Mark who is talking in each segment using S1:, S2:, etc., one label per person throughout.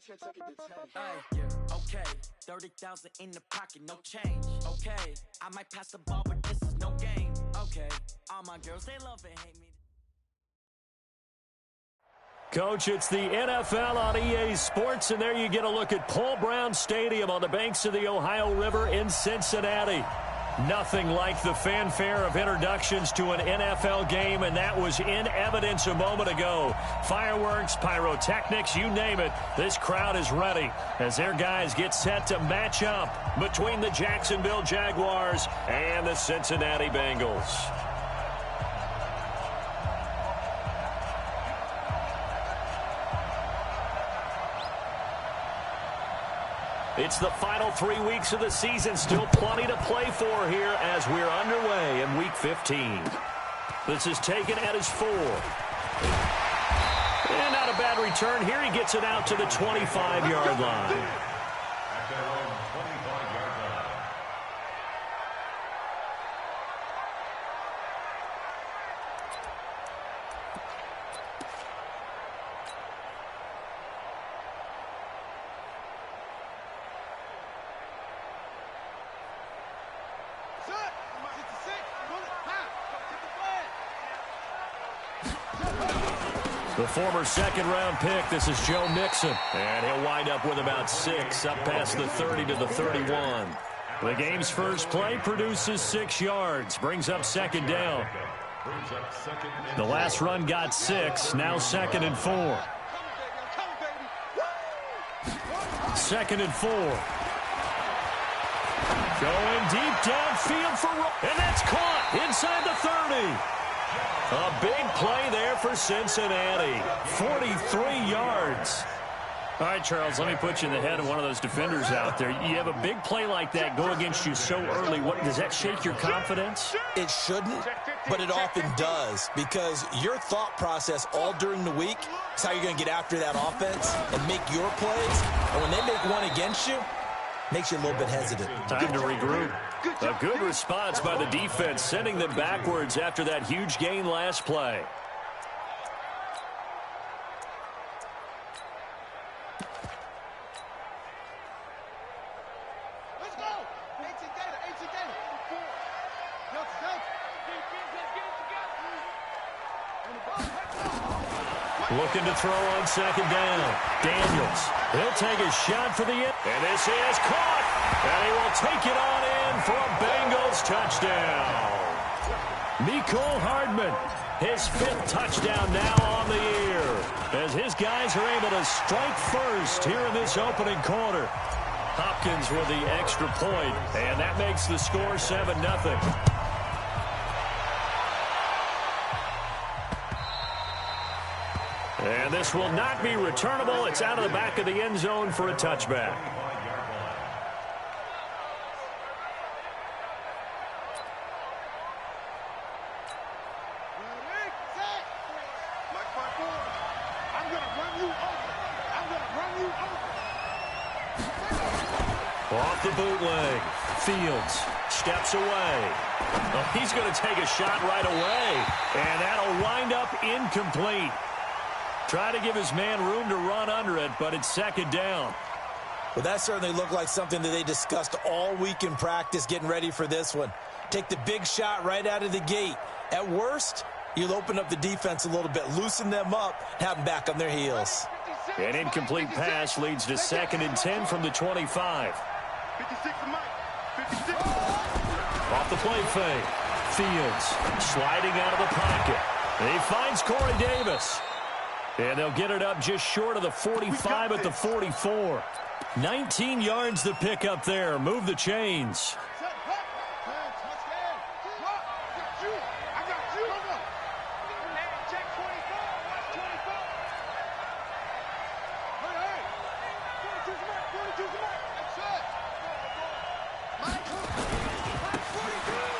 S1: Okay, 30,000 in the pocket, no change. Okay, I might pass the ball, but this is no game. Okay, all my girls, they love and hate me.
S2: Coach, it's the NFL on EA Sports, and there you get a look at Paul Brown Stadium on the banks of the Ohio River in Cincinnati. Nothing like the fanfare of introductions to an NFL game, and that was in evidence a moment ago. Fireworks, pyrotechnics, you name it, this crowd is ready as their guys get set to match up between the Jacksonville Jaguars and the Cincinnati Bengals. It's the final 3 weeks of the season. Still plenty to play for here as we're underway in Week 15. This is taken at his 4. And not a bad return here. He gets it out to the 25-yard line. The former second-round pick, this is Joe Mixon. And he'll wind up with about 6, up past the 30 to the 31. The game's first play produces 6 yards, brings up second down. The last run got 6, now 2nd and 4. 2nd and 4. Going deep downfield for, and that's caught inside the 30. A big play there for Cincinnati. 43 yards. All right, Charles, let me put you in the head of one of those defenders out there. You have a big play like that go against you so early. Does that shake your confidence?
S3: It shouldn't, but it often does, because your thought process all during the week is how you're going to get after that offense and make your plays. And when they make one against you, makes you a little bit hesitant.
S2: Time to regroup. A good response by the defense, sending them backwards after that huge gain last play.
S4: Let's go!
S2: Looking to throw on second down. Daniels. He'll take a shot for the end. And this is caught. And he will take it on in for a Bengals touchdown. Mecole Hardman, his 5th touchdown now on the year, as his guys are able to strike first here in this opening quarter. Hopkins with the extra point, and that makes the score 7-0. And this will not be returnable. It's out of the back of the end zone for a touchback. Off the bootleg. Fields steps away. Oh, he's going to take a shot right away. And that'll wind up incomplete. Try to give his man room to run under it, but it's second down.
S3: Well, that certainly looked like something that they discussed all week in practice getting ready for this one. Take the big shot right out of the gate. At worst, you'll open up the defense a little bit, loosen them up, have them back on their heels.
S2: An incomplete pass leads to 2nd and 10 from the 25.
S4: 56 to Mike. 56.
S2: Off the play fake. Fields sliding out of the pocket. He finds Corey Davis. And they'll get it up just short of the 45 at the 44. 19 yards to pick up there. Move the chains.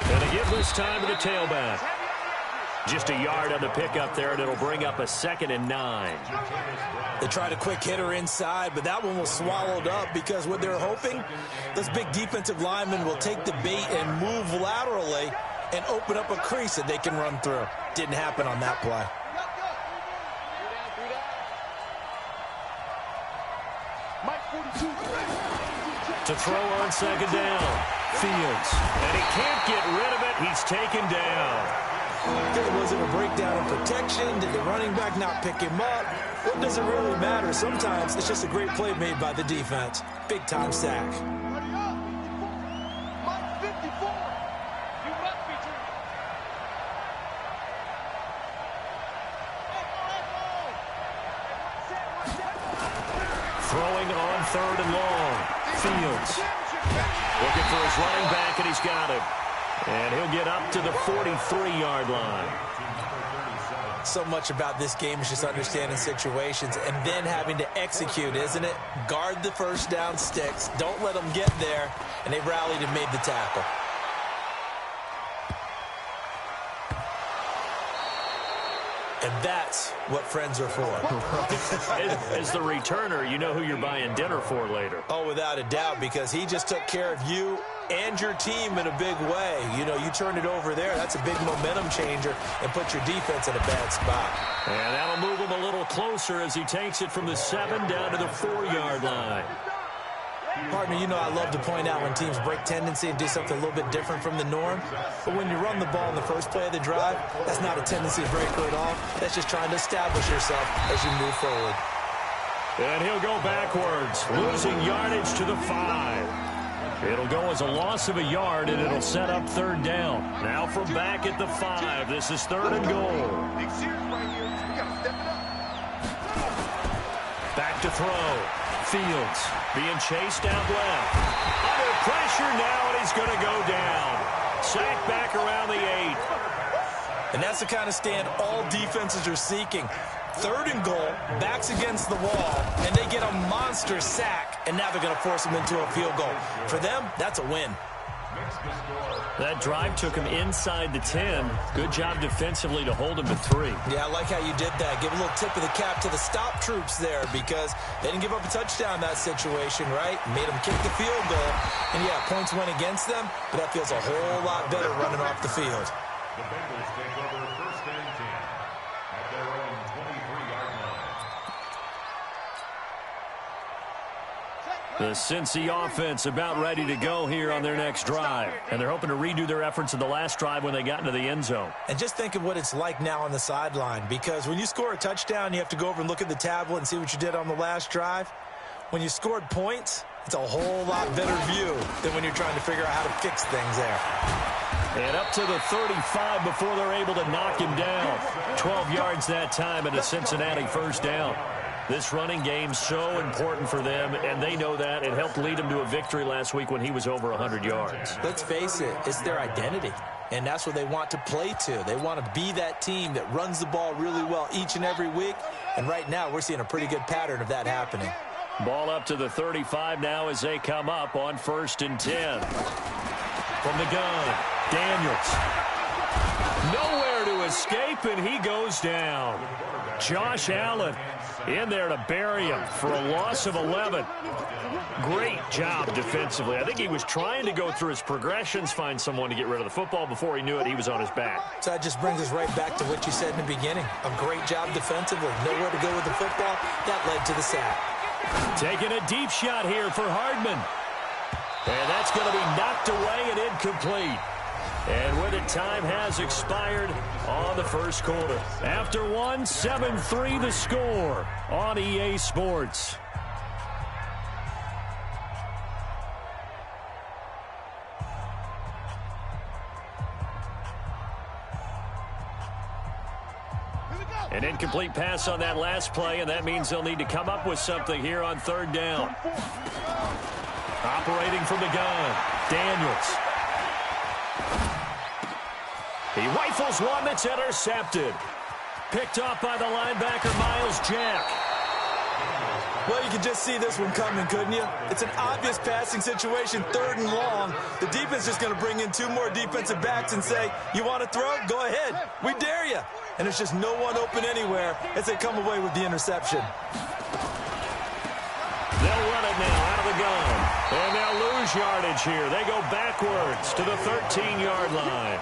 S2: And they give this time to the tailback. Just a yard on the pickup there, and it'll bring up a 2nd and 9.
S3: They tried a quick hitter inside, but that one was swallowed up because what they're hoping, those big defensive linemen will take the bait and move laterally and open up a crease that they can run through. Didn't happen on that play.
S2: To throw on second down. Fields. And he can't get rid of it. He's taken down.
S3: Was it a breakdown in protection? Did the running back not pick him up? What does it really matter? Sometimes it's just a great play made by the defense. Big-time sack.
S2: Throwing on third and long. Fields. Looking for his running back, and he's got him. And he'll get up to the 43-yard line.
S3: So much about this game is just understanding situations and then having to execute, isn't it? Guard the first down sticks. Don't let them get there. And they rallied and made the tackle. And that's what friends are for.
S2: As the returner, you know who you're buying dinner for later.
S3: Oh, without a doubt, because he just took care of you and your team in a big way. You know, you turned it over there. That's a big momentum changer and put your defense in a bad spot.
S2: And that'll move him a little closer as he takes it from the 7 down to the 4-yard line.
S3: Partner, you know I love to point out when teams break tendency and do something a little bit different from the norm. But when you run the ball in the first play of the drive, that's not a tendency breaker at all. That's just trying to establish yourself as you move forward.
S2: And he'll go backwards, losing yardage to the 5. It'll go as a loss of a yard, and it'll set up third down. Now from back at the 5, this is third and goal. Back to throw. Fields being chased out left. Under pressure now, and he's going to go down. Sacked back around the 8.
S3: And that's the kind of stand all defenses are seeking. Third and goal, backs against the wall, and they get a monster sack. And now they're going to force him into a field goal. For them, that's a win.
S2: That drive took him inside the 10. Good job defensively to hold him to 3.
S3: Yeah, I like how you did that. Give a little tip of the cap to the stop troops there because they didn't give up a touchdown in that situation, right? Made them kick the field goal. And, yeah, points went against them, but that feels a whole lot better running off the field.
S5: The Bengals take over first and 10 at their own 23-yard line.
S2: The Cincy offense about ready to go here on their next drive. And they're hoping to redo their efforts in the last drive when they got into the end zone.
S3: And just think of what it's like now on the sideline, because when you score a touchdown, you have to go over and look at the tablet and see what you did on the last drive. When you scored points, it's a whole lot better view than when you're trying to figure out how to fix things there.
S2: And up to the 35 before they're able to knock him down. 12 yards that time and a Cincinnati first down. This running game's so important for them, and they know that. It helped lead them to a victory last week when he was over 100 yards.
S3: Let's face it, it's their identity, and that's what they want to play to. They want to be that team that runs the ball really well each and every week, and right now we're seeing a pretty good pattern of that happening.
S2: Ball up to the 35 now as they come up on 1st and 10. From the gun, Daniels. Nowhere to escape, and he goes down. Josh Allen in there to bury him for a loss of 11. Great job defensively. I think he was trying to go through his progressions, find someone to get rid of the football. Before he knew it, he was on his back.
S3: So that just brings us right back to what you said in the beginning. A great job defensively. Nowhere to go with the football. That led to the sack.
S2: Taking a deep shot here for Hardman. And that's going to be knocked away and incomplete. And with it, time has expired on the first quarter. After one, 7-3 the score on EA Sports. An incomplete pass on that last play, and that means they'll need to come up with something here on third down. Operating from the gun, Daniels. He rifles one that's intercepted. Picked off by the linebacker, Miles Jack.
S3: Well, you can just see this one coming, couldn't you? It's an obvious passing situation, 3rd and long. The defense is going to bring in 2 more defensive backs and say, you want to throw? Go ahead. We dare you. And there's just no one open anywhere as they come away with the interception.
S2: They'll run it now out of the gun. And they'll lose yardage here. They go backwards to the 13-yard line.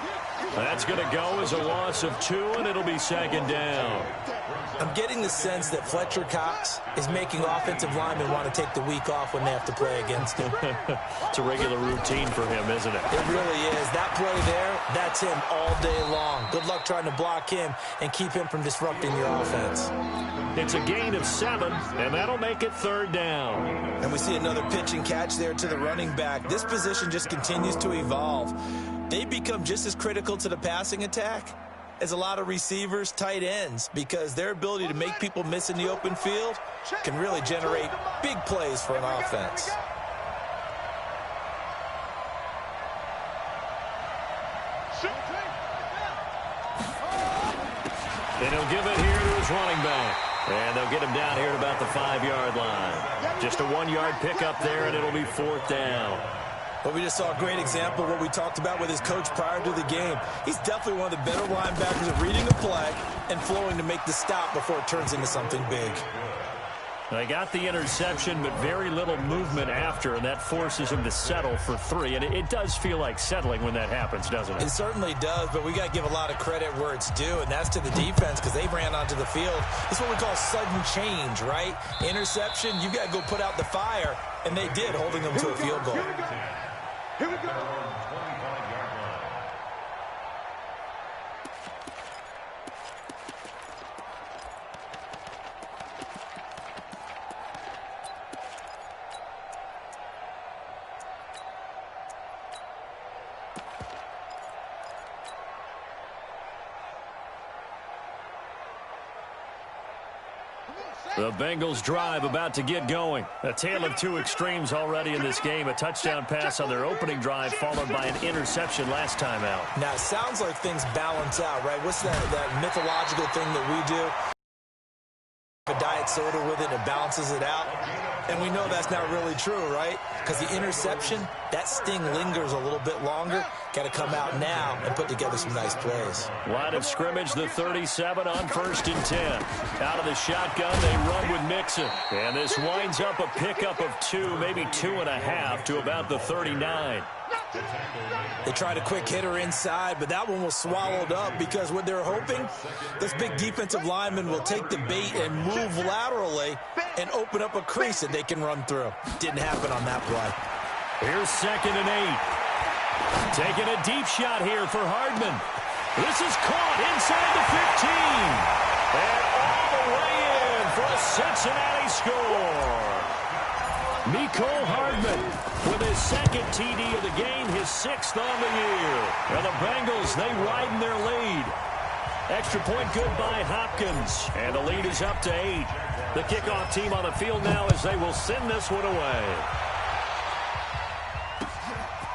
S2: That's going to go as a loss of 2, and it'll be second down.
S3: I'm getting the sense that Fletcher Cox is making offensive linemen want to take the week off when they have to play against him.
S2: It's a regular routine for him, isn't it?
S3: It really is. That play there, that's him all day long. Good luck trying to block him and keep him from disrupting your offense.
S2: It's a gain of 7, and that'll make it third down.
S3: And we see another pitch and catch there to the running back. This position just continues to evolve. They become just as critical to the passing attack as a lot of receivers, tight ends, because their ability to make people miss in the open field can really generate big plays for an offense.
S2: And he'll give it here to his running back. And they'll get him down here at about the 5-yard line. Just a 1-yard pickup there, and it'll be fourth down.
S3: Well, we just saw a great example of what we talked about with his coach prior to the game. He's definitely one of the better linebackers at reading a play and flowing to make the stop before it turns into something big.
S2: They got the interception, but very little movement after, and that forces him to settle for 3. And it does feel like settling when that happens, doesn't it?
S3: It certainly does, but we got to give a lot of credit where it's due, and that's to the defense because they ran onto the field. It's what we call sudden change, right? Interception, you got to go put out the fire, and they did, holding them to a field goal.
S5: Here we go. 25-yard line.
S2: The Bengals drive about to get going. A tale of two extremes already in this game. A touchdown pass on their opening drive followed by an interception last time out.
S3: Now, it sounds like things balance out, right? What's that mythological thing that we do? A diet soda with it, it balances it out. And we know that's not really true, right? Because the interception, that sting lingers a little bit longer. Got to come out now and put together some nice plays.
S2: Line of scrimmage, the 37 on 1st and 10. Out of the shotgun, they run with Mixon. And this winds up a pickup of 2, maybe 2.5 to about the 39.
S3: They tried a quick hitter inside, but that one was swallowed up because what they're hoping, this big defensive lineman will take the bait and move laterally and open up a crease that they can run through. Didn't happen on that play.
S2: Here's 2nd and 8. Taking a deep shot here for Hardman. This is caught inside the 15. And all the way in for a Cincinnati score. Mecole Hardman with his 2nd TD of the game, his 6th on the year. And the Bengals, they widen their lead. Extra point good by Hopkins. And the lead is up to 8. The kickoff team on the field now as they will send this one away.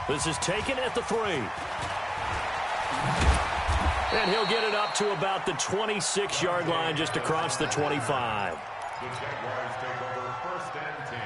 S2: This is taken at the 3. And he'll get it up to about the 26-yard line just across the 25.
S5: The Jaguars take over 1st and 10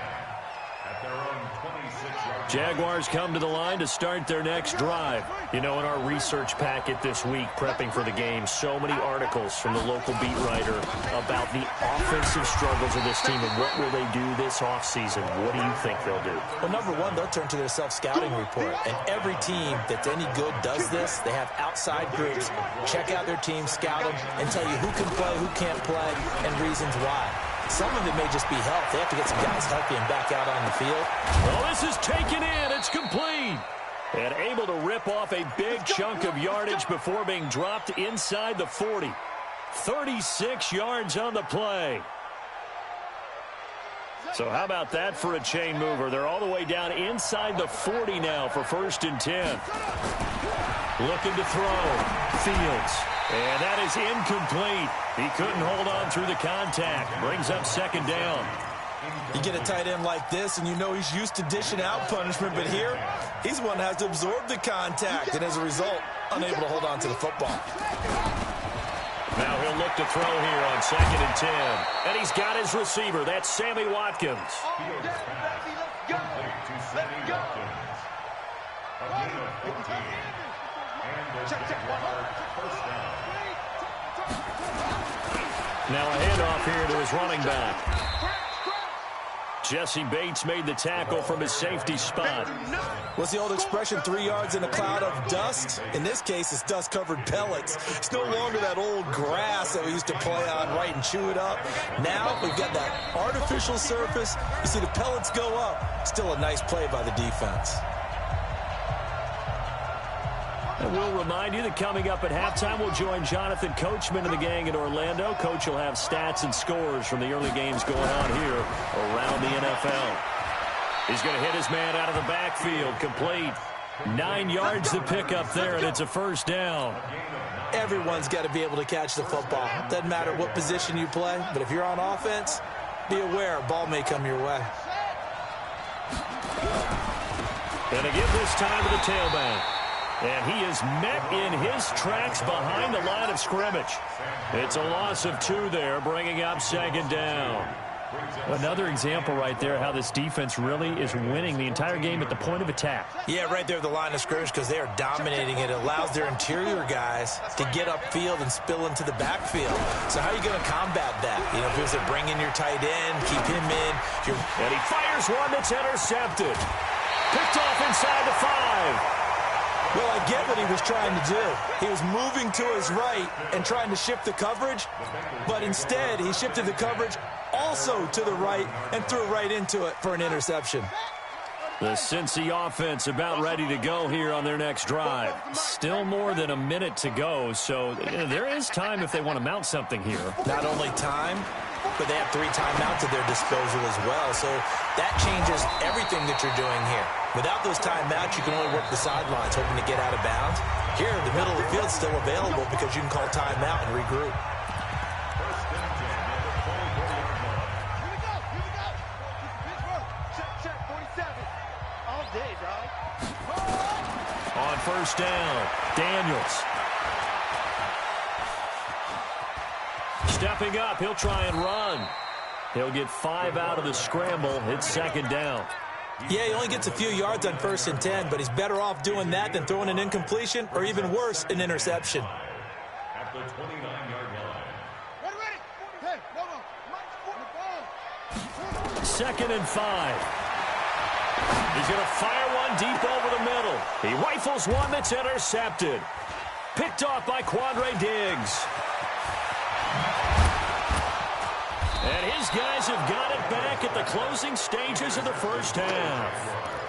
S5: at their own 26-yard line.
S2: Jaguars come to the line to start their next drive. You know, in our research packet this week, prepping for the game, so many articles from the local beat writer about the offensive struggles of this team and what will they do this offseason. What do you think they'll do?
S3: Well, number one, they'll turn to their self-scouting report. And every team that's any good does this. They have outside groups. Check out their team, scout them, and tell you who can play, who can't play, and reasons why. Some of it may just be health. They have to get some guys healthy and back out on the field.
S2: Well, this is taken in. It's complete. And able to rip off a big chunk of yardage before being dropped inside the 40. 36 yards on the play. So how about that for a chain mover? They're all the way down inside the 40 now for 1st and 10. Looking to throw. Fields. And that is incomplete. He couldn't hold on through the contact. Brings up 2nd down.
S3: You get a tight end like this, and you know he's used to dishing out punishment, but here, he's one that has to absorb the contact, and as a result, unable to hold on to the football.
S2: Now he'll look to throw here on 2nd and 10. And he's got his receiver. That's Sammy Watkins.
S5: Fields pass complete to Sammy Watkins. A gain of 15. And the Jaguars 1st down.
S2: Now a handoff here to his running back. Jesse Bates made the tackle from his safety spot.
S3: What's the old expression, 3 yards in a cloud of dust? In this case, it's dust-covered pellets. It's no longer that old grass that we used to play on, right, and chew it up. Now we've got that artificial surface. You see the pellets go up. Still a nice play by the defense.
S2: And we'll remind you that coming up at halftime, we'll join Jonathan Coachman and the gang in Orlando. Coach will have stats and scores from the early games going on here around the NFL. He's going to hit his man out of the backfield, complete. 9 yards to pick up there, and it's a first down.
S3: Everyone's got to be able to catch the football. Doesn't matter what position you play, but if you're on offense, be aware a ball may come your way.
S2: And to give this time to the tailback. And he is met in his tracks behind the line of scrimmage. It's a loss of 2 there, bringing up second down. Another example right there how this defense really is winning the entire game at the point of attack.
S3: Yeah, right there at the line of scrimmage because they are dominating it. It allows their interior guys to get upfield and spill into the backfield. So how are you going to combat that? You know, if it's to bring in your tight end, keep him in.
S2: And he fires one that's intercepted. Picked off inside the 5.
S3: Well, I get what he was trying to do. He was moving to his right and trying to shift the coverage, but instead he shifted the coverage also to the right and threw right into it for an interception.
S2: The Cincy offense about ready to go here on their next drive. Still more than a minute to go, so there is time if they want to mount something here.
S3: Not only time, but they have 3 timeouts at their disposal as well, so that changes everything that you're doing here. Without those timeouts, you can only work the sidelines, hoping to get out of bounds. Here, the middle of the field is still available because you can call timeout and regroup.
S2: On first down, Daniels. Stepping up, he'll try and run. He'll get 5 out of the scramble. It's second down.
S3: Yeah, he only gets a few yards on 1st and 10, but he's better off doing that than throwing an incompletion or even worse, an interception.
S5: At the 29-yard line.
S4: Ready.
S2: 2nd and 5. He's going to fire one deep over the middle. He rifles one that's intercepted. Picked off by Quandre Diggs. And his guys have got it back at the closing stages of the first half.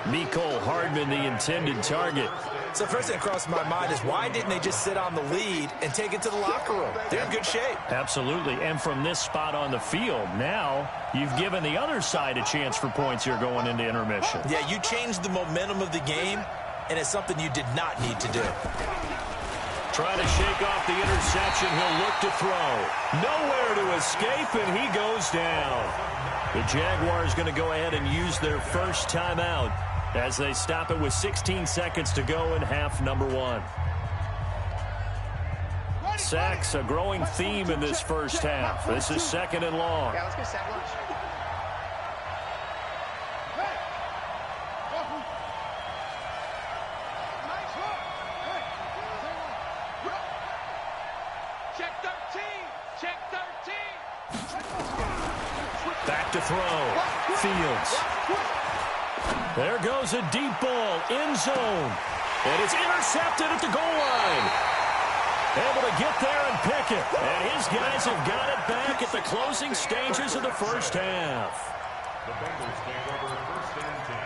S2: Mecole Hardman, the intended target.
S3: So first thing that crossed my mind is why didn't they just sit on the lead and take it to the locker room? They're in good shape.
S2: Absolutely. And from this spot on the field, now you've given the other side a chance for points here going into intermission.
S3: Yeah, you changed the momentum of the game, and it's something you did not need to do.
S2: Trying to shake off the interception. He'll look to throw. Nowhere to escape, and he goes down. The Jaguars going to go ahead and use their first timeout as they stop it with 16 seconds to go in half number 1. Sacks, a growing theme in this first half. This is 2nd and long.
S6: Yeah, let's go sack lunch.
S2: Back to throw. Fields. There goes a deep ball. End zone. And it's intercepted at the goal line. Able to get there and pick it. And his guys have got it back at the closing stages of the first half.
S5: The Bengals take over 1st and 10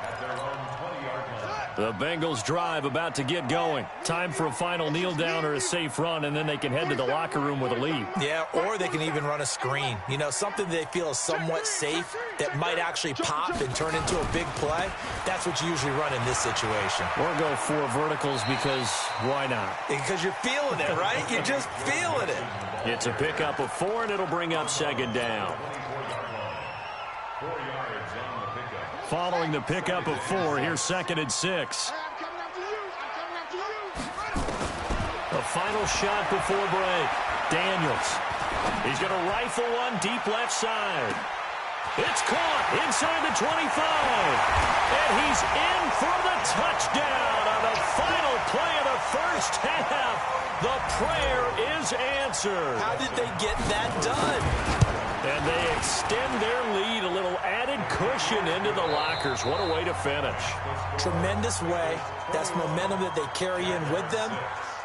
S5: at their own 20-yard line.
S2: The Bengals drive about to get going. Time for a final kneel down or a safe run, and then they can head to the locker room with a lead.
S3: Yeah, or they can even run a screen. You know, something they feel is somewhat safe that might actually pop and turn into a big play. That's what you usually run in this situation.
S2: Or go 4 verticals because why not?
S3: Because you're feeling it, right? You're just feeling it.
S2: It's a pickup of 4, and it'll bring up second down.
S5: 4 yards on the pickup.
S2: Following the pickup of 4, here's 2nd and 6. The final shot before break. Daniels. He's going to rifle one deep left side. It's caught inside the 25. And he's in for the touchdown on the final play of the first half. The prayer is answered.
S3: How did they get that done?
S2: And they extend their lead, a little added cushion into the lockers. What a way to finish.
S3: Tremendous way. That's momentum that they carry in with them.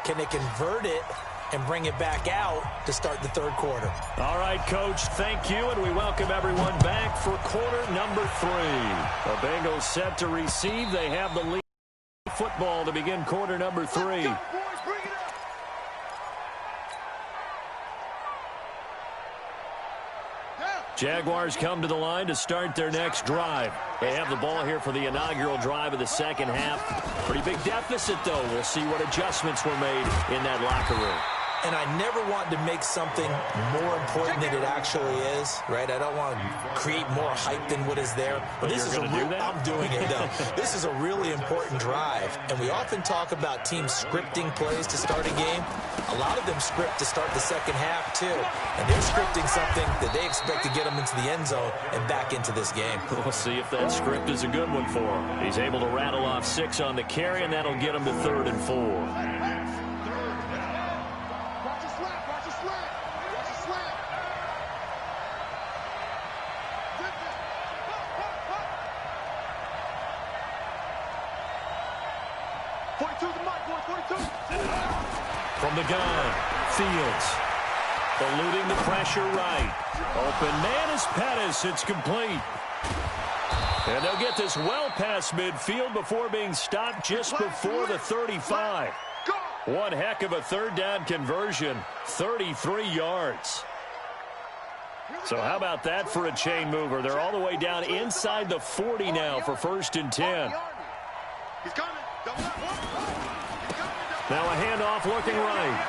S3: Can they convert it and bring it back out to start the third quarter?
S2: All right, Coach, thank you, and we welcome everyone back for quarter number 3. The Bengals set to receive. They have the lead. Football to begin quarter number 3. Jaguars come to the line to start their next drive. They have the ball here for the inaugural drive of the second half. Pretty big deficit, though. We'll see what adjustments were made in that locker room.
S3: And I never want to make something more important than it actually is, right? I don't want to create more hype than what is there. But this is I'm doing it, though. This is a really important drive. And we often talk about teams scripting plays to start a game. A lot of them script to start the second half, too. And they're scripting something that they expect to get them into the end zone and back into this game.
S2: We'll see if that script is a good one for him. He's able to rattle off 6 on the carry, and that'll get him to 3rd and 4. From the gun, Fields. Eluding the pressure right. Open man is Pettis. It's complete. And they'll get this well past midfield before being stopped just before the 35. One heck of a third down conversion. 33 yards. So how about that for a chain mover? They're all the way down inside the 40 now for 1st and 10.
S5: He's coming.
S2: Now a handoff looking right.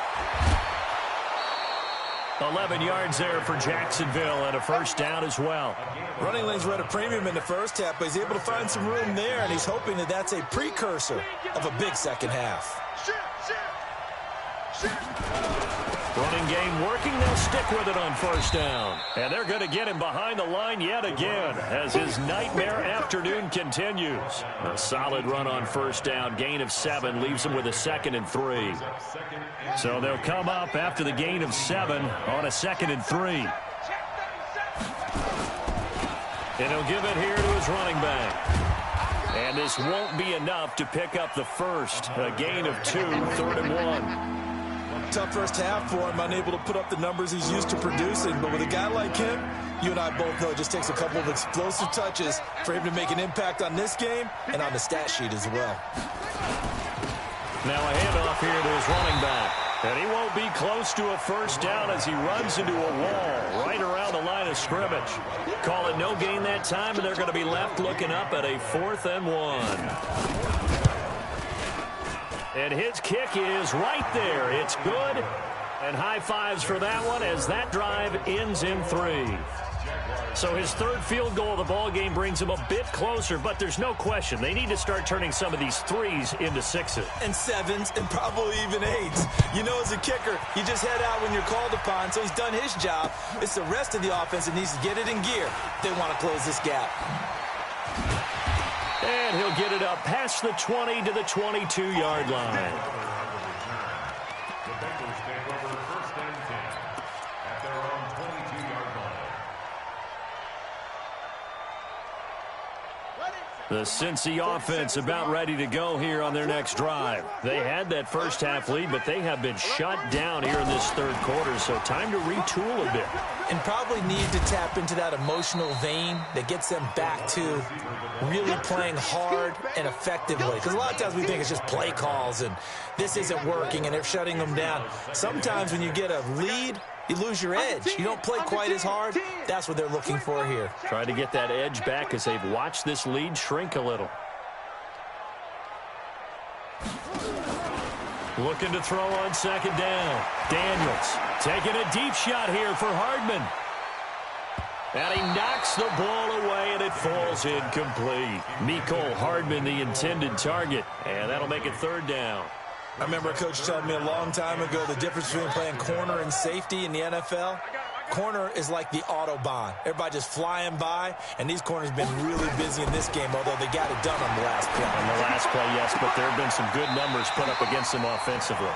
S2: 11 yards there for Jacksonville and a 1st down as well.
S3: Running lanes were at a premium in the first half, but he's able to find some room there, and he's hoping that that's a precursor of a big second half.
S2: Running game working. They'll stick with it on 1st down. And they're going to get him behind the line yet again as his nightmare afternoon continues. A solid run on 1st down. Gain of 7 leaves him with a 2nd and 3. So they'll come up after the gain of 7 on a 2nd and 3. And he'll give it here to his running back. And this won't be enough to pick up the first. A gain of 2, 3rd and 1.
S3: Tough first half for him, unable to put up the numbers he's used to producing. But with a guy like him, you and I both know it just takes a couple of explosive touches for him to make an impact on this game and on the stat sheet as well.
S2: Now a handoff here to his running back. And he won't be close to a 1st down as he runs into a wall right around the line of scrimmage. Call it no gain that time, and they're going to be left looking up at a 4th and 1. And his kick is right there. It's good. And high fives for that one as that drive ends in 3. So his 3rd field goal of the ball game brings him a bit closer, but there's no question they need to start turning some of these 3s into 6s.
S3: And 7s and probably even 8s. You know, as a kicker, you just head out when you're called upon, so he's done his job. It's the rest of the offense that needs to get it in gear if they want to close this gap.
S2: And he'll get it up past the 20 to the 22-yard line.
S5: The Bengals take over 1st and 10 at their own 22-yard line.
S2: The Cincy offense about ready to go here on their next drive. They had that first half lead, but they have been shut down here in this 3rd quarter, so time to retool a bit.
S3: And probably need to tap into that emotional vein that gets them back to really playing hard and effectively. Because a lot of times we think it's just play calls and this isn't working and they're shutting them down. Sometimes when you get a lead, you lose your edge. You don't play quite as hard. That's what they're looking for here.
S2: Try to get that edge back as they've watched this lead shrink a little. Looking to throw on 2nd down. Daniels taking a deep shot here for Hardman. And he knocks the ball away, and it falls incomplete. Mecole Hardman, the intended target, and that'll make it 3rd down.
S3: I remember a coach telling me a long time ago the difference between playing corner and safety in the NFL. Corner is like the Autobahn. Everybody just flying by, and these corners have been really busy in this game, although they got it done on the last play.
S2: On the last play, yes, but there have been some good numbers put up against them offensively.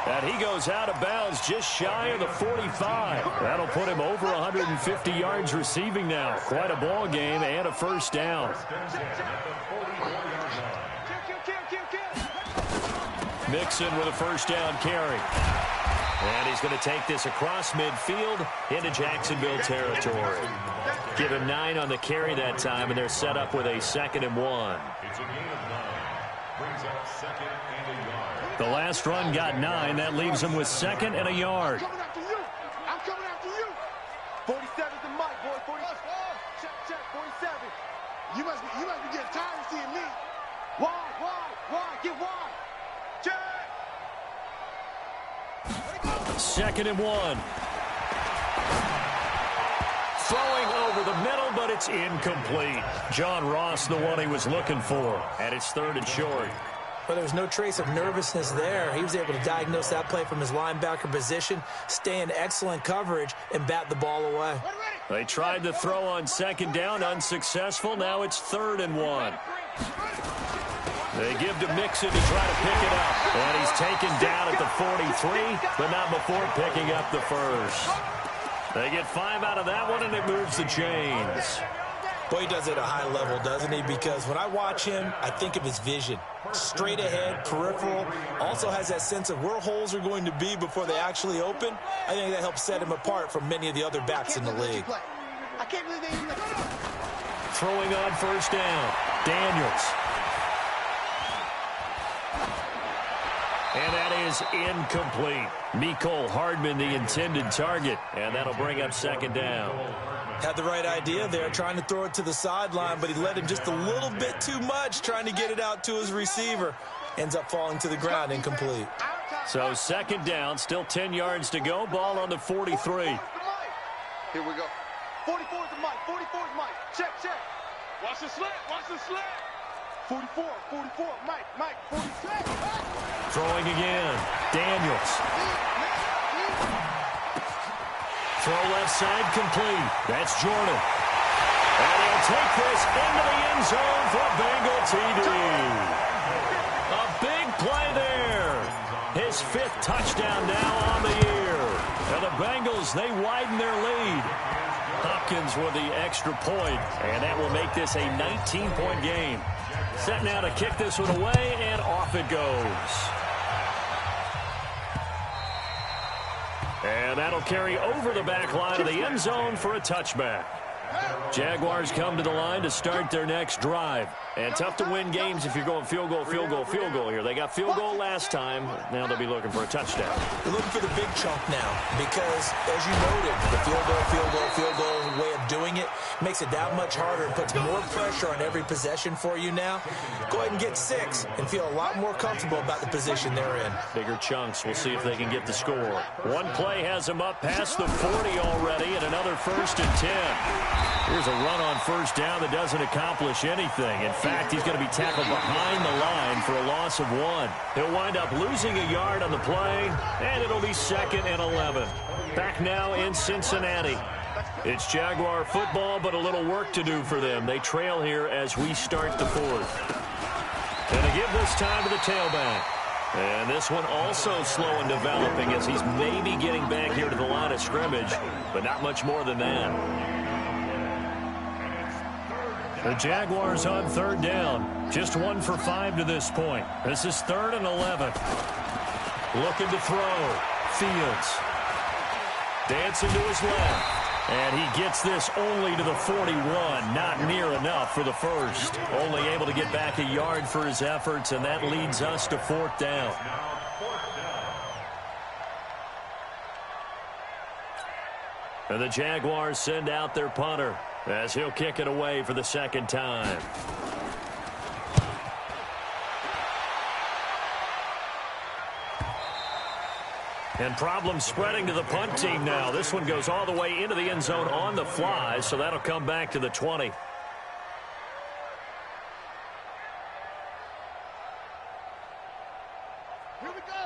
S2: And he goes out of bounds just shy of the 45. That'll put him over 150 yards receiving now. Quite a ball game and a first down. Mixon with a first down carry. And he's going to take this across midfield into Jacksonville territory. Give him 9 on the carry that time, and they're set up with a 2nd and 1.
S5: It's a gain of 9. Brings up 2nd and a yard.
S2: The last run got 9. That leaves him with 2nd and a yard.
S4: I'm coming after you. I'm coming after you. 47's the mic, boy. 47. Check. 47. You must be getting tired of seeing me. Wide. Get wide. Check.
S2: 2nd and 1. Throwing over the middle, but it's incomplete. John Ross, the one he was looking for. And it's 3rd and short.
S3: But there was no trace of nervousness there. He was able to diagnose that play from his linebacker position, stay in excellent coverage, and bat the ball away.
S2: They tried to throw on 2nd down, unsuccessful. Now it's 3rd and 1. They give to Mixon to try to pick it up. And he's taken down at the 43, but not before picking up the first. They get 5 out of that one, and it moves the chains.
S3: Boy, he does it at a high level, doesn't he? Because when I watch him, I think of his vision. Straight ahead, peripheral. Also has that sense of where holes are going to be before they actually open. I think that helps set him apart from many of the other backs in the league.
S4: I can't believe they even
S2: Throwing on first down, Daniels. And that is incomplete. Mecole Hardman, the intended target. And that'll bring up 2nd down.
S3: Had the right idea there, trying to throw it to the sideline, but he led him just a little bit too much, trying to get it out to his receiver. Ends up falling to the ground, incomplete.
S2: So 2nd down, still 10 yards to go. Ball on the 43.
S4: Here we go. 44's the mic. 44's mic. Check. Watch the slant. 44, Mike, 46.
S2: Throwing again. Daniels. Throw left side complete. That's Jordan. And he'll take this into the end zone for a Bengal TD. A big play there. His 5th touchdown now on the year. And the Bengals, they widen their lead. Hopkins with the extra point, and that will make this a 19-point game. Set now to kick this one away, and off it goes. And that'll carry over the back line of the end zone for a touchback. Jaguars come to the line to start their next drive. And tough to win games if you're going field goal here. They got field goal last time. Now they'll be looking for a touchdown.
S3: They're looking for the big chunk now because, as you noted, the field goal way of doing it makes it that much harder and puts more pressure on every possession for you now. Go ahead and get 6 and feel a lot more comfortable about the position they're in.
S2: Bigger chunks. We'll see if they can get the score. One play has them up past the 40 already, and another 1st and 10. Here's a run on first down that doesn't accomplish anything. In fact, he's going to be tackled behind the line for a loss of 1. He'll wind up losing a yard on the play, and it'll be 2nd and 11. Back now in Cincinnati. It's Jaguar football, but a little work to do for them. They trail here as we start the 4th. And they give this time to the tailback. And this one also slow in developing as he's maybe getting back here to the line of scrimmage, but not much more than that. The Jaguars on 3rd down. Just 1 for 5 to this point. This is 3rd and 11. Looking to throw. Fields. Dancing to his left. And he gets this only to the 41. Not near enough for the first. Only able to get back a yard for his efforts, and that leads us to 4th down. And the Jaguars send out their punter as he'll kick it away for the 2nd time. And problems spreading to the punt team now. This one goes all the way into the end zone on the fly, so that'll come back to the 20.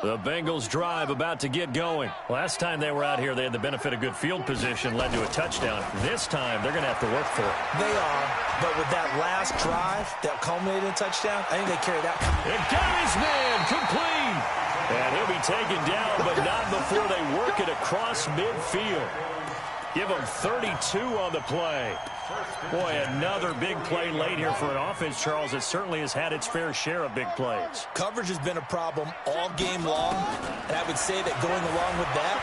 S2: The Bengals drive about to get going. Last time they were out here, they had the benefit of good field position, led to a touchdown. This time, they're going to have to work for it.
S3: They are, but with that last drive that culminated in a touchdown, I think they carry that.
S2: And got his man complete. And he'll be taken down, but not before they work it across midfield. Give him 32 on the play. Boy, another big play late here for an offense, Charles. It certainly has had its fair share of big plays.
S3: Coverage has been a problem all game long, and I would say that going along with that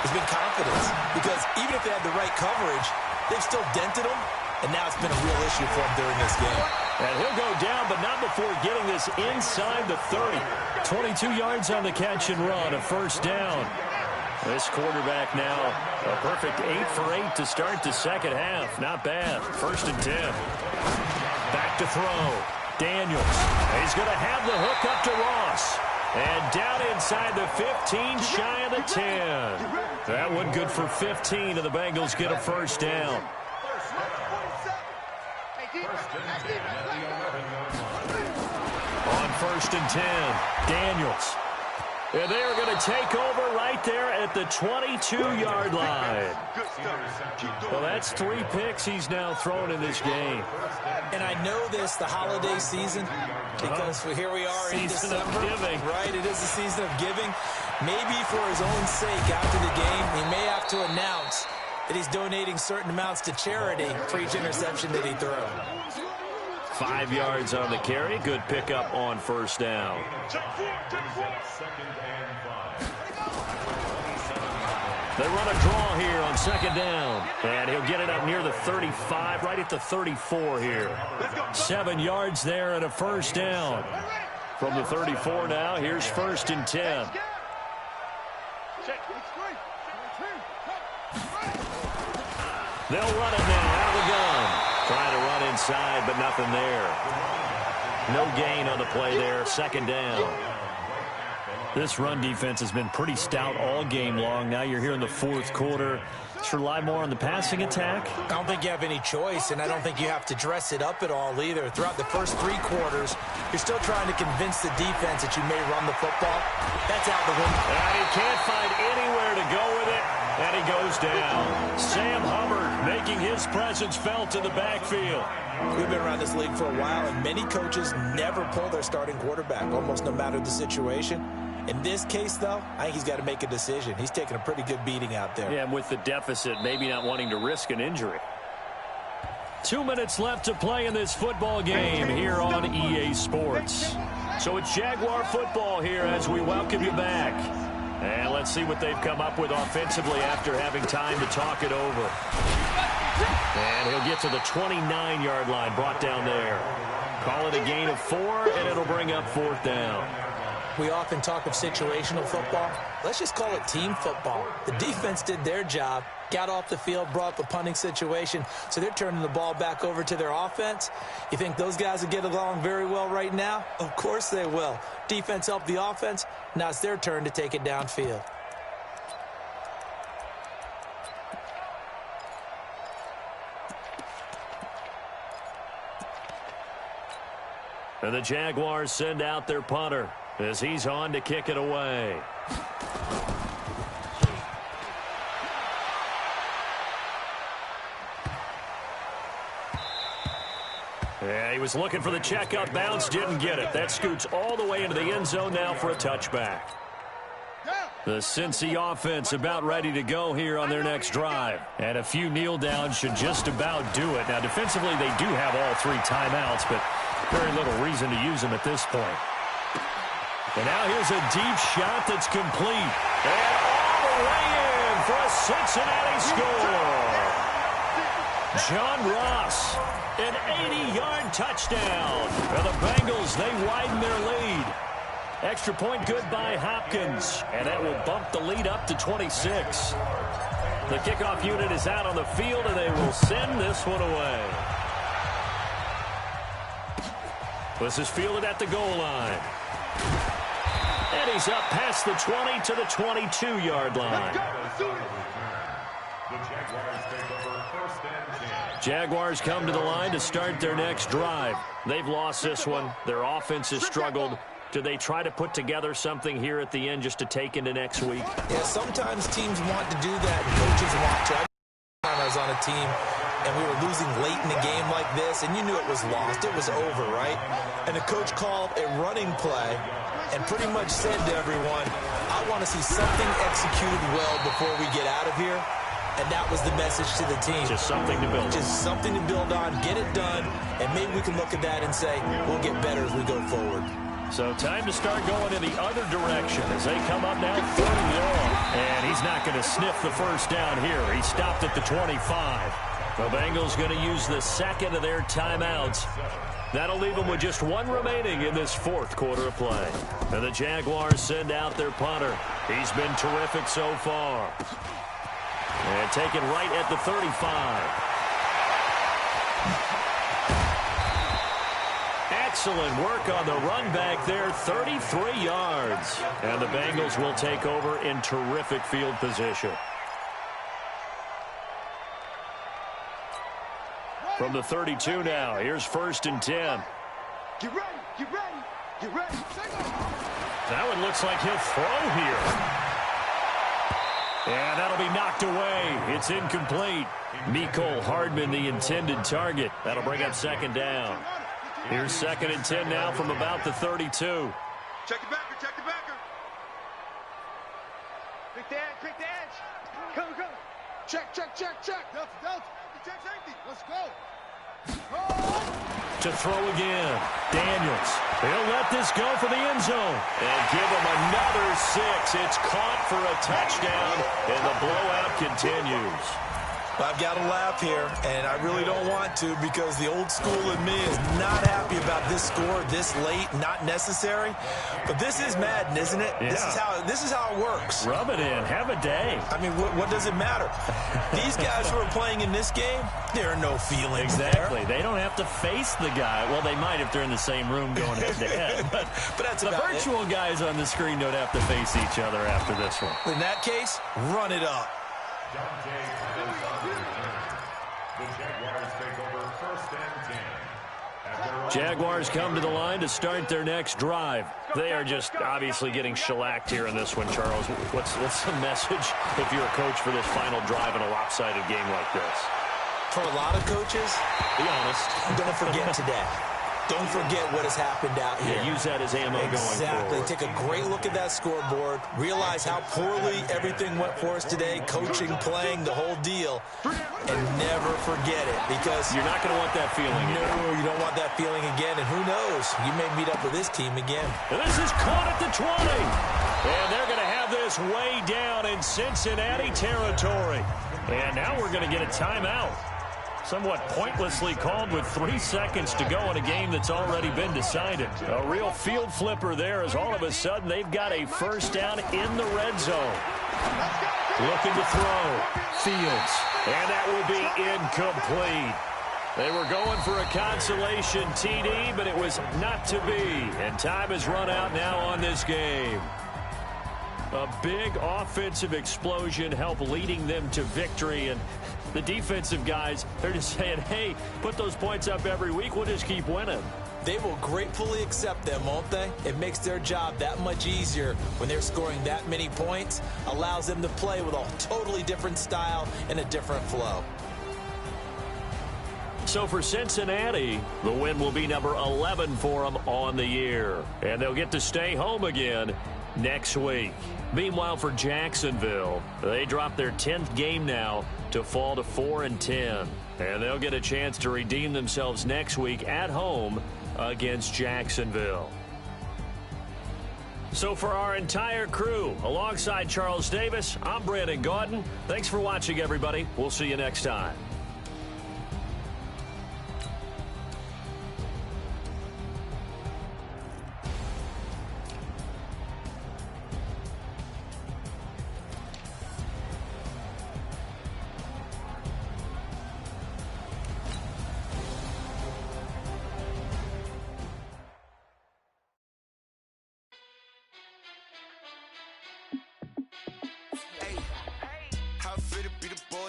S3: has been confidence. Because even if they had the right coverage, they've still dented them, and now it's been a real issue for them during this game.
S2: And he'll go down, but not before getting this inside the 30. 22 yards on the catch and run, a first down. This quarterback now, a perfect 8 for 8 to start the second half. Not bad. 1st and 10. Back to throw. Daniels. He's going to have the hook up to Ross. And down inside the 15, shy of the 10. That one good for 15, and the Bengals get a first down. On 1st and 10, Daniels. And they are going to take over right there at the 22-yard line. Well, that's 3 picks he's now thrown in this game.
S3: And I know this, the holiday season, because here we are in December.
S2: Season of giving.
S3: Right, it is the season of giving. Maybe for his own sake after the game, he may have to announce that he's donating certain amounts to charity for each interception that he throws.
S2: 5 yards on the carry. Good pickup on first down. They run a draw here on 2nd down. And he'll get it up near the 35, right at the 34 here. 7 yards there and a first down. From the 34 now, here's 1st and 10. They'll run it now out of the gun. Trying to run inside, but nothing there. No gain on the play there. 2nd down. This run defense has been pretty stout all game long. Now you're here in the 4th quarter. Let's rely more on the passing attack.
S3: I don't think you have any choice, and I don't think you have to dress it up at all either. Throughout the first 3 quarters, you're still trying to convince the defense that you may run the football. That's out the window.
S2: And he can't find anywhere to go with it, and he goes down. Sam Hubbard making his presence felt in the backfield.
S3: We've been around this league for a while, and many coaches never pull their starting quarterback, almost no matter the situation. In this case, though, I think he's got to make a decision. He's taking a pretty good beating out there.
S2: Yeah, and with the deficit, maybe not wanting to risk an injury. 2 minutes left to play in this football game here on EA Sports. So it's Jaguar football here as we welcome you back. And let's see what they've come up with offensively after having time to talk it over. And he'll get to the 29-yard line, brought down there. Call it a gain of 4, and it'll bring up 4th down.
S3: We often talk of situational football. Let's just call it team football. The defense did their job, got off the field, brought up a punting situation, so they're turning the ball back over to their offense. You think those guys will get along very well right now? Of course they will. Defense helped the offense. Now it's their turn to take it downfield.
S2: And the Jaguars send out their punter as he's on to kick it away. Yeah, he was looking for the checkup bounce, didn't get it. That scoots all the way into the end zone now for a touchback. The Cincy offense about ready to go here on their next drive. And a few kneel downs should just about do it. Now, defensively, they do have all 3 timeouts, but very little reason to use them at this point. And now here's a deep shot that's complete. And all the way in for a Cincinnati score. John Ross, an 80-yard touchdown. And the Bengals, they widen their lead. Extra point good by Hopkins. And that will bump the lead up to 26. The kickoff unit is out on the field, and they will send this one away. This is fielded at the goal line. And he's up past the 20 to the 22-yard line. Jaguars come to the line to start their next drive. They've lost this one. Their offense has struggled. Do they try to put together something here at the end just to take into next week?
S3: Yeah, sometimes teams want to do that, and coaches want to. I was on a team and we were losing late in the game like this, and you knew it was lost. It was over, right? And the coach called a running play and pretty much said to everyone, I want to see something executed well before we get out of here. And that was the message to the team.
S2: Just something to build on.
S3: Just something to build on, get it done, and maybe we can look at that and say, we'll get better as we go forward.
S2: So time to start going in the other direction as they come up now 3rd and long. And he's not going to sniff the first down here. He stopped at the 25. The Bengals going to use the second of their timeouts. That'll leave them with just one remaining in this 4th quarter of play. And the Jaguars send out their punter. He's been terrific so far. And taken right at the 35. Excellent work on the run back there, 33 yards. And the Bengals will take over in terrific field position. From the 32 now, here's 1st and 10.
S4: Get ready, get ready, get ready.
S2: That one looks like he'll throw here. And that'll be knocked away. It's incomplete. Mecole Hardman, the intended target. That'll bring up 2nd down. Here's 2nd and 10 now from about the 32.
S4: Check the backer, check the backer. Pick the edge. Go. Check. Delta. Check safety. Let's go.
S2: To throw again. Daniels. He'll let this go for the end zone. And give him another 6. It's caught for a touchdown, and the blowout continues.
S3: I've got to laugh here, and I really don't want to because the old school in me is not happy about this score this late, not necessary. But this is Madden, isn't it?
S2: Yeah.
S3: This is how it works.
S2: Rub it in. Have a day.
S3: I mean, what does it matter? These guys who are playing in this game, there are no feelings
S2: Exactly.
S3: there.
S2: They don't have to face the guy. Well, they might if they're in the same room going head-to-head. But
S3: that's
S2: the virtual guys on the screen don't have to face each other after this one.
S3: In that case, run it up.
S5: The Jaguars take over 1st and 10.
S2: Jaguars come to the line to start their next drive. They are just obviously getting shellacked here in this one, Charles. What's the message if you're a coach for this final drive in a lopsided game like this?
S3: For a lot of coaches,
S2: be honest,
S3: don't forget today. Don't forget what has happened out here.
S2: Yeah, use that as ammo going forward.
S3: Exactly. Take a great look at that scoreboard. Realize how poorly everything went for us today. Coaching, playing, the whole deal. And never forget it because
S2: you're not going to want that feeling again.
S3: No, you don't want that feeling again. And who knows? You may meet up with this team again.
S2: And this is caught at the 20. And they're going to have this way down in Cincinnati territory. And now we're going to get a timeout. Somewhat pointlessly called with 3 seconds to go in a game that's already been decided. A real field flipper there as all of a sudden they've got a 1st down in the red zone. Looking to throw. Fields. And that will be incomplete. They were going for a consolation TD, but it was not to be. And time has run out now on this game. A big offensive explosion helped leading them to victory, and the defensive guys, they're just saying, hey, put those points up every week, we'll just keep winning.
S3: They will gratefully accept them, won't they? It makes their job that much easier when they're scoring that many points, allows them to play with a totally different style and a different flow.
S2: So for Cincinnati, the win will be number 11 for them on the year, and they'll get to stay home again next week. Meanwhile, for Jacksonville, they dropped their 10th game now to fall to 4-10. And they'll get a chance to redeem themselves next week at home against Jacksonville. So for our entire crew, alongside Charles Davis, I'm Brandon Gaudin. Thanks for watching, everybody. We'll see you next time.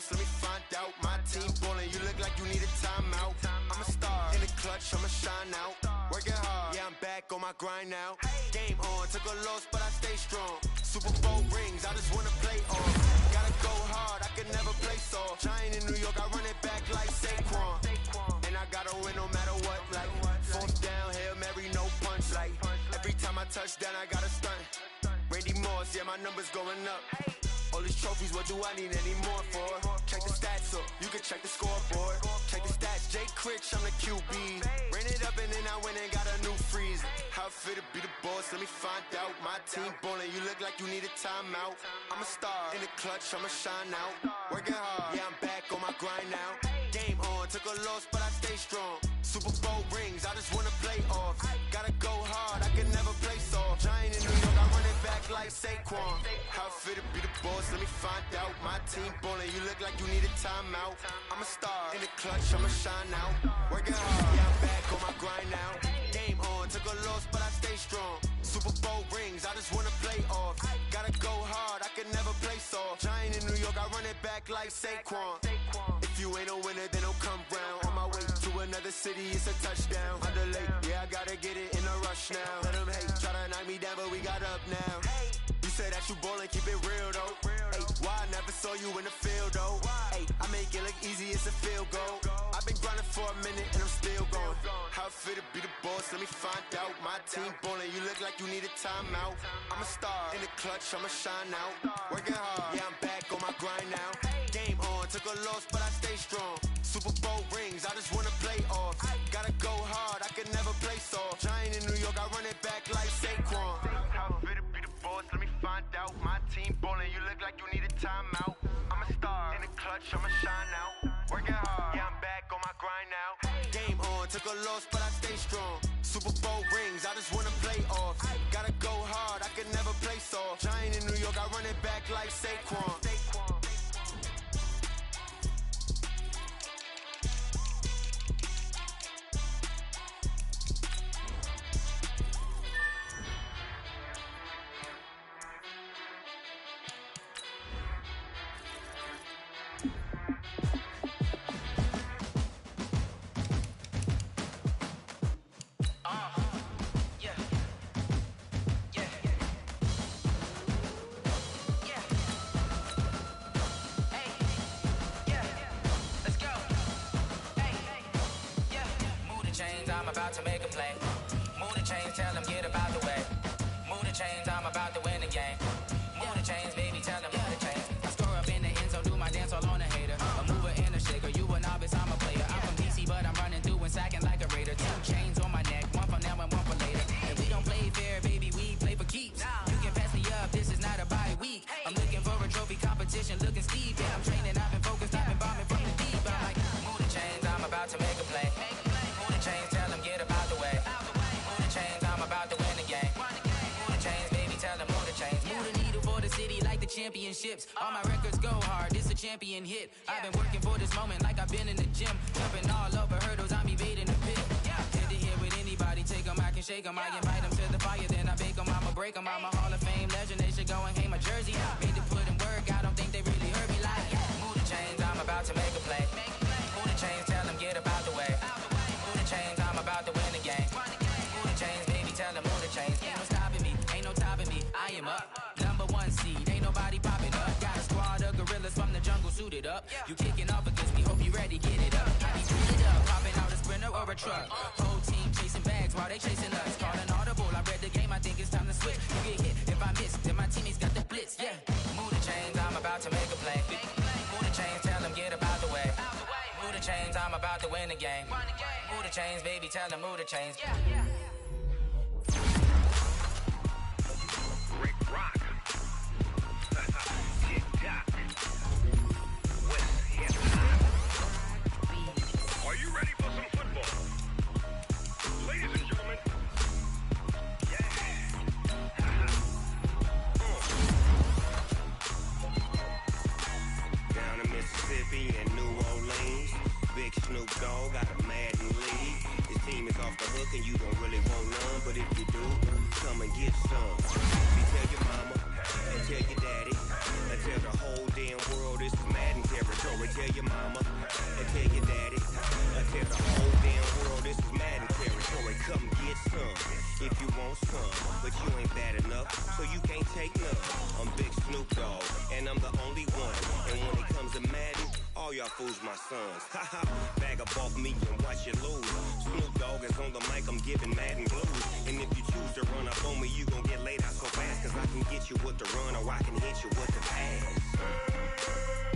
S6: Let me find out. My team ballin', you look like you need a timeout. I'm a star in the clutch, I'ma shine out. Working hard, yeah, I'm back on my grind now. Game on, took a loss, but I stay strong. Super Bowl rings, I just wanna play on. Gotta go hard, I can never play soft. Giant in New York, I run it back like Saquon. And I gotta win no matter what. Like, fourth down, Hail Mary, no punch. Like, every time I touch down, I gotta stunt. Randy Moss, yeah, my number's going up. All these trophies, what do I need any more for? Check the stats up, you can check the scoreboard. Check the stats, Jake Critch, I'm the QB. Ran it up and then I went and got a new freeze. How it fit to be the boss, let me find out. My team ballin', you look like you need a timeout. I'm a star, in the clutch, I'ma shine out. Working hard, yeah, I'm back on my grind now. Game on, took a loss, but I stay strong. Super Bowl rings, I just wanna play off. Gotta go hard, I can never play soft. Giant in New York, I run it back like Saquon. How it fit to be the boss, let me find out. My team ballin', you look like you need a timeout. I'm a star, in the clutch, I'ma shine out. Working hard, yeah, I'm back on my grind now. Game on, took a loss, but I stay strong. Super Bowl rings, I just wanna play off. Gotta go hard, I can never play soft. Giant in New York, I run it back like Saquon. If you ain't a winner, then don't come round. On my way to another city, it's a touchdown. I'm delayed, yeah, I gotta get it in a rush now. Let them hate, try to knock me down, but we got up now. You say that you ballin', keep it real though. Hey, why I never saw you in the field though? Hey, I make it look easy, it's a field goal. I've been grinding for a minute and I'm still going. How it fit to be the boss, let me find out. My team ballin', you look like you need a timeout. I'm a star, in the clutch, I'ma shine out. Working hard, yeah, I'm back on my grind now. Game on, took a loss, but I stay strong. Super Bowl rings, I just wanna play off. Gotta go hard, I can never play soft. Giant in New York, I run it back like Saquon. How it fit to be the boss, let me find out. My team ballin', you look like you need a timeout. I'm a star, in the clutch, I'ma shine out. Working hard, yeah, I'm back on my grind now. Game on, took a loss, but I stay strong. Super Bowl rings, I just wanna play off. Gotta go hard, I can never play soft. Giant in New York, I run it back like Saquon.
S7: I'm about to make a play. Move the chains, tell them get about the way. Move the chains, I'm about to win the game. Move the chains, baby, tell them move the chains. I score up in the end zone, do my dance all on a hater. A mover and a shaker, you a novice, I'm a player. I'm from DC, but I'm running through and sacking like a raider. 2 chains on my neck, one for now and one for later. And we don't play fair, baby, we play for keeps. You can pass me up, this is not a bye week. I'm looking for a trophy competition, looking steep. Yeah, I'm training, I've been focused, I've been bombing from the deep. I'm like, move the chains, I'm about to make a play. Move the chains, tell them get about the way. Move the chains, I'm about to win the game. Move the chains, baby, tell them move the chains. Move the needle for the city like the championships. All my records go hard, this a champion hit. I've been working for this moment like I've been in the gym. Jumping all over hurdles, I'm evading the pit. Head to head with anybody, take them, I can shake them. I invite them to the fire, then I bake them, I'ma break them. I'm a Hall of Fame legend, they should go and hang my jersey. Made to put in work, I don't think they really heard me like. Move the chains, I'm about to make a play. Move the chains, tell them get about the way. Move the chains, I'm about to win the game. Move the chains, baby, tell them move the chains. Ain't no stopping me, ain't no topping me. I am up, number 1 seed, ain't nobody popping up. Got a squad of gorillas from the jungle suited up. You kicking off against me, hope you ready, get it up. I be suited up, popping out a sprinter or a truck. Whole team chasing bags while they chasing us. Calling audible, I read the game, I think it's time to switch. You get hit, if I miss, then my teammates got the blitz, yeah. Move the chains, I'm about to make a play. Move the chains, tell them get about the way. Move the chains, I'm about to win the game. Move the chains, baby, tell them move the chains.
S5: Rick Rock. Tick-tock. With hip-hop. Are you ready for some football? Ladies and gentlemen. Yeah. Down in Mississippi and New Orleans, Big Snoop Dogg got a Madden league. His team is off the hook and you don't really want none, but if you do, come and get some. You tell your mama and tell your daddy and tell the whole damn world this is Madden territory. Tell your mama and tell your daddy and tell the whole damn world this is Madden territory. Come get some if you want some, but you ain't bad enough, so you can't take none. I'm Big Snoop Dogg and I'm the only one, and when it comes to Madden, all y'all fools my sons. Haha, bag up off me and watch you lose. Snoop Dogg is on the mic, I'm giving Madden blues. And if you choose to run up on me, you gon' get laid out so fast. Cause I can get you with the run or I can hit you with the pass.